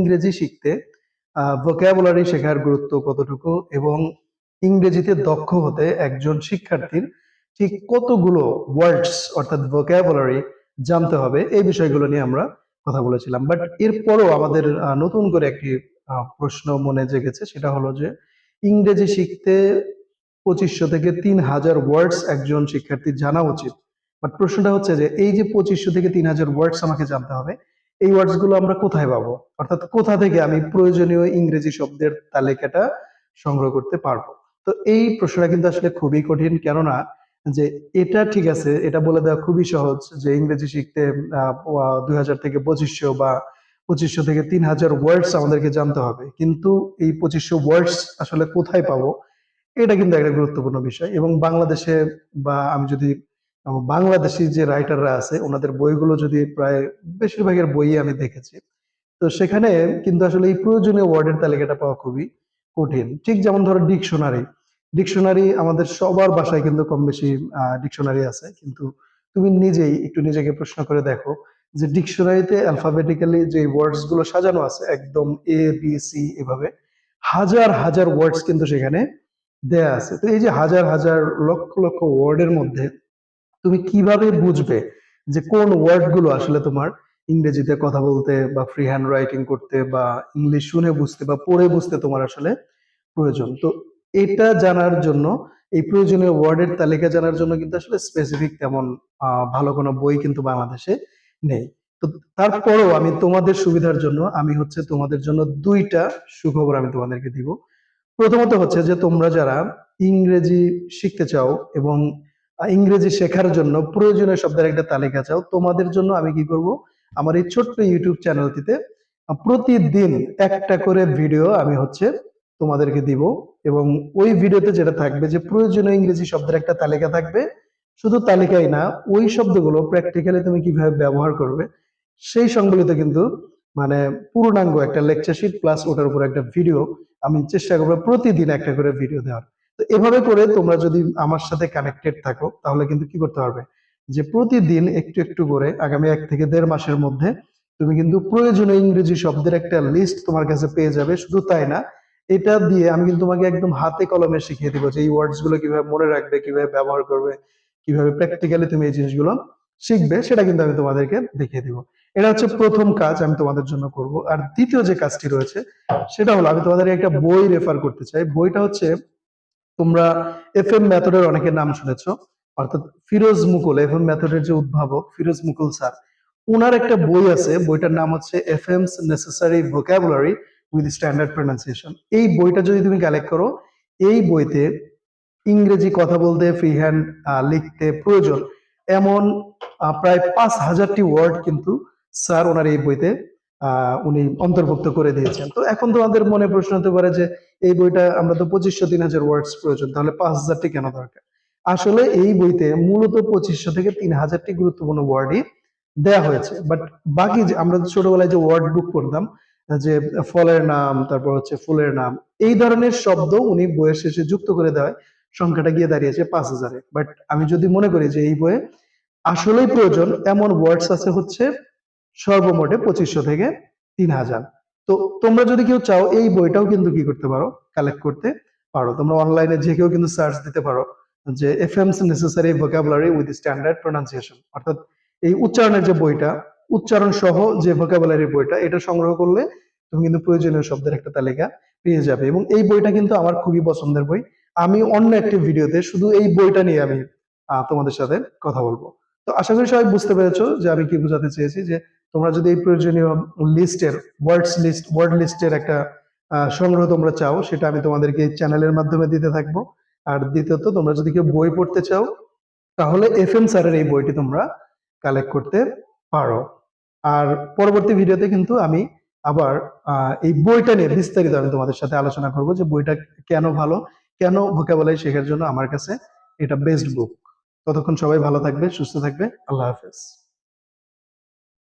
ইংরেজি শিখতে ভোকাবুলারি শেখার গুরুত্ব কতটুকু এবং ইংরেজিতে দক্ষ হতে একজন শিক্ষার্থীর ঠিক কতগুলো ওয়ার্ডস অর্থাৎ ভোকাবুলারি জানতে হবে, এই বিষয়গুলো নিয়ে আমরা কথা বলেছিলাম। বাট এরপরও আমাদের নতুন করে একটি প্রশ্ন মনে জেগেছে, সেটা হলো যে ইংরেজি শিখতে 2500 থেকে 3000 ওয়ার্ডস একজন শিক্ষার্থীর জানা উচিত। বাট প্রশ্নটা হচ্ছে যে এই যে 2500 থেকে 3000 ওয়ার্ডস আমাকে জানতে হবে, এই ওয়ার্ডস গুলো আমরা কোথায় পাবো? অর্থাৎ কোথা থেকে আমি প্রয়োজনীয় ইংরেজি শব্দের তালিকাটা সংগ্রহ করতে পারবো? তো এই প্রশ্নটা কিন্তু আসলে খুবই কঠিন, কেননা যে এটা ঠিক আছে, এটা বলে দেওয়া খুবই সহজ যে ইংরেজি শিখতে 2000 থেকে 2500 বা 2500 থেকে 3000 ওয়ার্ডস আমাদেরকে জানতে হবে, কিন্তু এই 2500 ওয়ার্ডস আসলে কোথায় পাবো, এটা কিন্তু একটা গুরুত্বপূর্ণ বিষয়। এবং বাংলাদেশে বা আমি যদি বাংলাদেশি যে রাইটাররা আছে ওনাদের বইগুলো যদি প্রায় বেশিরভাগের বই আমি দেখেছি, তো সেখানে কিন্তু আসলে এই প্রয়োজনীয় ওয়ার্ডের তালিকাটা পাওয়া খুবই কঠিন। ঠিক যেমন ধরো ডিকশনারি, ডিকশনারি আমাদের সবার বাসায় কিন্তু কম বেশি ডিকশনারি আছে, কিন্তু তুমি নিজেই একটু নিজেকে প্রশ্ন করে দেখো যে ডিকশনারিতে অ্যালফাবেটিক্যালি যে ওয়ার্ডস গুলো সাজানো আছে একদম এ বি সি এভাবে হাজার হাজার ওয়ার্ডস কিন্তু সেখানে দেয়া আছে। তো এই যে হাজার হাজার লক্ষ লক্ষ ওয়ার্ডের মধ্যে তুমি কিভাবে বুঝবে যে কোন ওয়ার্ড গুলো আসলে তোমার ইংরেজিতে কথা বলতে বা ফ্রি হ্যান্ড রাইটিং করতে বা ইংলিশ শুনে বুঝতে বা পড়ে বুঝতে তোমার আসলে প্রয়োজন? তো এটা জানার জন্য, এই প্রয়োজনীয় ওয়ার্ডের তালিকা জানার জন্য কিন্তু আসলে স্পেসিফিক তেমন ভালো কোনো বই কিন্তু বাংলাদেশে নেই। তো তারপরেও আমি তোমাদের সুবিধার জন্য আমি হচ্ছে তোমাদের জন্য দুইটা সুখবর আমি তোমাদেরকে দিব। প্রথমত হচ্ছে যে তোমরা যারা ইংরেজি শিখতে চাও এবং ইংরেজি শেখার জন্য প্রয়োজনীয় শব্দের একটা তালিকা চাও, তোমাদের জন্য আমি কি করব, আমার এই ছোট্ট ইউটিউব চ্যানেলটিতে প্রতিদিন একটা করে ভিডিও আমি হচ্ছে তোমাদেরকে দিব। এবং ওই ভিডিওতে যেটা থাকবে যে প্রয়োজনীয় ইংরেজি শব্দের একটা তালিকা থাকবে, শুধু তালিকাই না, ওই শব্দগুলো প্র্যাকটিক্যালি তুমি কিভাবে ব্যবহার করবে সেই সংবলিত কিন্তু মানে পূর্ণাঙ্গ একটা লেকচার শিট প্লাস ওটার উপর একটা ভিডিও আমি চেষ্টা করবো প্রতিদিন একটা করে ভিডিও দেওয়ার। তো এভাবে করে তোমরা যদি আমার সাথে কানেক্টেড থাকো তাহলে কিন্তু কি করতে পারবে, যে প্রতিদিন একটু একটু করে আগামী 1 থেকে 1.5 মাসের মধ্যে তুমি কিন্তু প্রয়োজনীয় ইংরেজি শব্দের একটা লিস্ট তোমার কাছে পেয়ে যাবে। শুধু তাই না, এটা দিয়ে আমি কিন্তু তোমাকে একদম হাতে কলমে শিখিয়ে দিব যে এই ওয়ার্ডস গুলো কিভাবে মনে রাখবে, কিভাবে ব্যবহার করবে, কিভাবে প্র্যাকটিক্যালি তুমি এই জিনিসগুলো শিখবে, সেটা কিন্তু আমি তোমাদেরকে দেখিয়ে দিব। এটা হচ্ছে প্রথম কাজ আমি তোমাদের জন্য করব। আর দ্বিতীয় যে কাজটি রয়েছে সেটা হলো আমি তোমাদের একটা বই রেফার করতে চাই। বইটা হচ্ছে, তোমরা এফ এম মেথডের অনেকের নাম শুনেছো, অর্থাৎ ফিরোজ মুকুল, এফ এম মেথডের যে উদ্ভাবক ফিরোজ মুকুল স্যার, ওনার একটা বই আছে, বইটার নাম হচ্ছে F M's necessary vocabulary with standard pronunciation. এই বইটা যদি তুমি কালেক্ট করো, এই বইতে ইংরেজি কথা বলতে ফ্রি হ্যান্ড লিখতে প্রয়োজন এমন প্রায় 5000টি ওয়ার্ড কিন্তু স্যার ওনার এই বইতে উনি অন্তর্ভুক্ত করে দিয়েছেন। তো এখন তোমাদের মনে প্রশ্ন হতে পারে যে এই বইটা আমরা তো 2500-3000 ওয়ার্ডস প্রয়োজন, তাহলে 5000টি কেন দরকার? আসলে এই বইতে মূলত 2500 থেকে 3000টি গুরুত্বপূর্ণ ওয়ার্ডই দেয়া হয়েছে। বাট বাকি যে আমরা ছোটবেলায় যে ওয়ার্ড বুক পড়তাম, যে ফলের নাম, তারপর হচ্ছে ফুলের নাম, এই ধরনের শব্দ উনি বইয়ের শেষে যুক্ত করে দেওয়ায় সংখ্যাটা গিয়ে দাঁড়িয়েছে 5000-এ। বাট আমি যদি মনে করি যে এই বইয়ে আসলেই প্রয়োজন এমন ওয়ার্ডস আছে হচ্ছে সর্বমোটে 2500 থেকে 3000। তো তোমরা যদি কেউ চাও এই বইটাও কিন্তু কি করতে পারো, কালেক্ট করতে পারো। তোমরা অনলাইনে যে কেউ কিন্তু সার্চ দিতে পারো যে এফএমস necessary vocabulary with standard pronunciation, অর্থাৎ এই উচ্চারণের যে বইটা, উচ্চারণ সহ যে ভোকাবুলারি বইটা, এটা সংগ্রহ করলে তুমি কিন্তু প্রয়োজনীয় শব্দের একটা তালিকা পেয়ে যাবে। এবং এই বইটা কিন্তু আমার খুবই পছন্দের বই। আমি অন্য একটি ভিডিওতে শুধু এই বইটা নিয়ে আমি তোমাদের সাথে কথা বলবো। তো আশা করি সবাই বুঝতে পেরেছো যে আমি কি বোঝাতে চেয়েছি, যে তোমরা যদি এই প্রয়োজনীয় লিস্টের ওয়ার্ড লিস্টের একটা সংগ্রহ তোমরা চাও, সেটা আমি তোমাদেরকে এই চ্যানেলের মাধ্যমে দিতে থাকবো। আর দ্বিতীয়ত, তোমরা যদি কেউ বই পড়তে চাও তাহলে এফ এম স্যারের এই বইটি তোমরা কালেক্ট করতে পারো। আর পরবর্তী ভিডিওতে কিন্তু আমি আবার এই বইটা নিয়ে বিস্তারিত আমি তোমাদের সাথে আলোচনা করব যে বইটা কেন ভালো, কেন ভোকাবুলারি শেখার জন্য আমার কাছে এটা বেস্ট বুক। ততক্ষণ সবাই ভালো থাকবে, সুস্থ থাকবে। আল্লাহ হাফেজ।